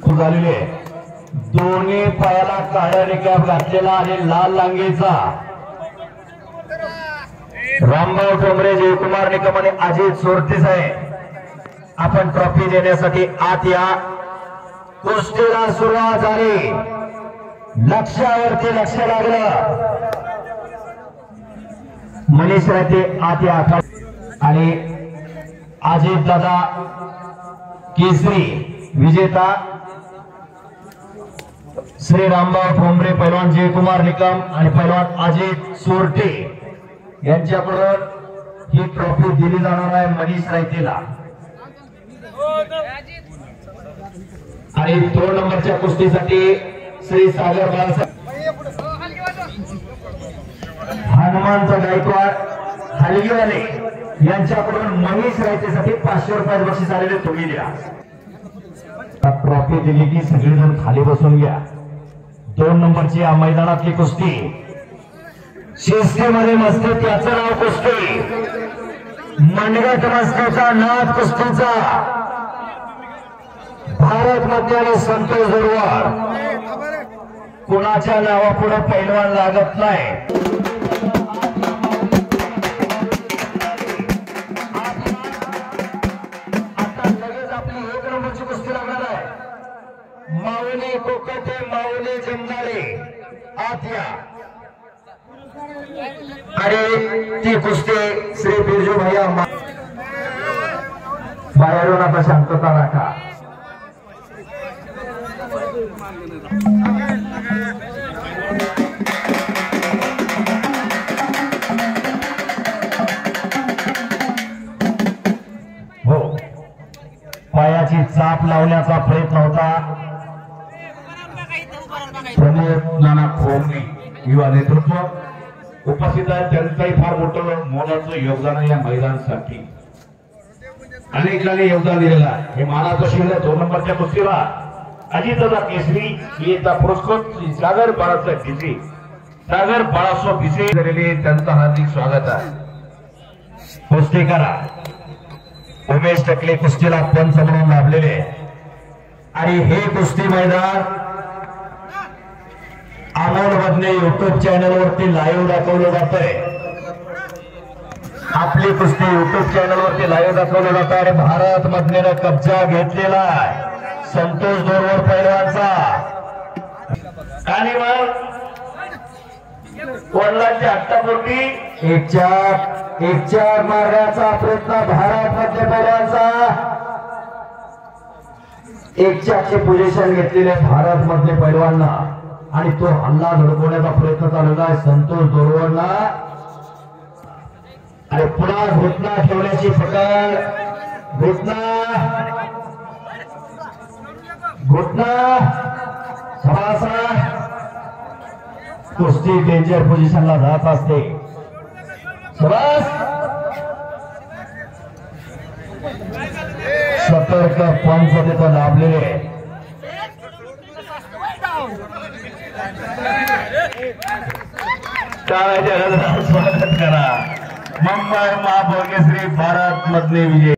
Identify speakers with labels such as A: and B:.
A: झालेले दोन्ही पायाला काळा निकाब घातलेला आणि लाल लांगीचा रामभाऊ ठोंबरे, जयकुमार निकम आणि अजित सोरतीस आहे। आपण ट्रॉफी देण्यासाठी आत या। कुस्तीला सुरुवात झाली, लक्ष्यावरती लक्ष लागलं। मनीष राहते आत या आणि अजित दादा केसरी विजेता श्री रामभाऊ ठोंबरे, पैलवान जयकुमार निकम आणि पैलवान अजित सोरटे यांच्याकडून ही ट्रॉफी दिली जाणार आहे मनीष रायतेला। आणि 2 नंबरच्या कुस्तीसाठी श्री सागर बाळासाहेब हनुमंत गायकवाड हलगीवाले यांच्याकडून मनीष रायतेसाठी 500 रुपये बक्षीस आलेले तुम्ही द्या। ट्रॉफी दिली की सगळेजण खाली बसून घ्या। 2 नंबरची या मैदानातली कुस्ती शिस्तीमध्ये मस्ती, त्याचं नाव कुस्ती। मनगट मस्तीचा नाद कुस्तीचा भारत मध्ये आणि संतोष जोरवार कुणाच्या नावापुढे पैलवान लागत नाही। आता लगेच आपली 1 नंबरची कुस्ती लागणार आहे। माऊली कोकटे, माऊली जमदारे आत या। आणि ती कुस्ती श्री बिरजू भैया बाहेरून आता शांतता राखा। हो, पायाची चाप लावण्याचा प्रयत्न होता। प्रमोद नाना खोमणे युवा नेतृत्व उपस्थित आहे, त्यांचंही फार मोठं मोलाचं योगदान आहे या मैदानासाठी। अनेक जणांनी योगदान दिलेलं आहे। हे मानाचं शिल्लक 2 नंबरच्या कुस्तीला अजितदादा केसरी याचा पुरस्कृत सागर बाळासाहेब भिसे, सागर बाळासाहेब भिसे झालेले त्यांचं हार्दिक स्वागत आहे। कुस्ती करा उमेश टकले कुस्तीला पंच म्हणून लाभलेले आणि हे कुस्ती मैदान अमोल मधले युट्यूब चॅनल वरती लाईव्ह दाखवलं जात आहे। आपली कुस्ती युट्यूब चॅनल वरती लाईव्ह दाखवलं जात आहे। भारत मधले कब्जा घेतलेला आहे संतोष जोरवार पैलवानचा। आणि मग वडिलांच्या हट्टापोटी 1-4 मारण्याचा प्रयत्न भारत मधले पैलवानचा। 1-4ची पोझिशन घेतलेले भारत मधले पैलवानना आणि तो हल्ला धडकवण्याचा प्रयत्न चाललेला आहे संतोष जोरवारला। आणि पुन्हा घोटना ठेवण्याची पकड, घोटना समासा कुस्ती डेंजर पोझिशनला जात असते। सतर्क पंच तिथं लाभलेले। स्वागत करा मुंबई महापौर केसरी भारत मधले विजय।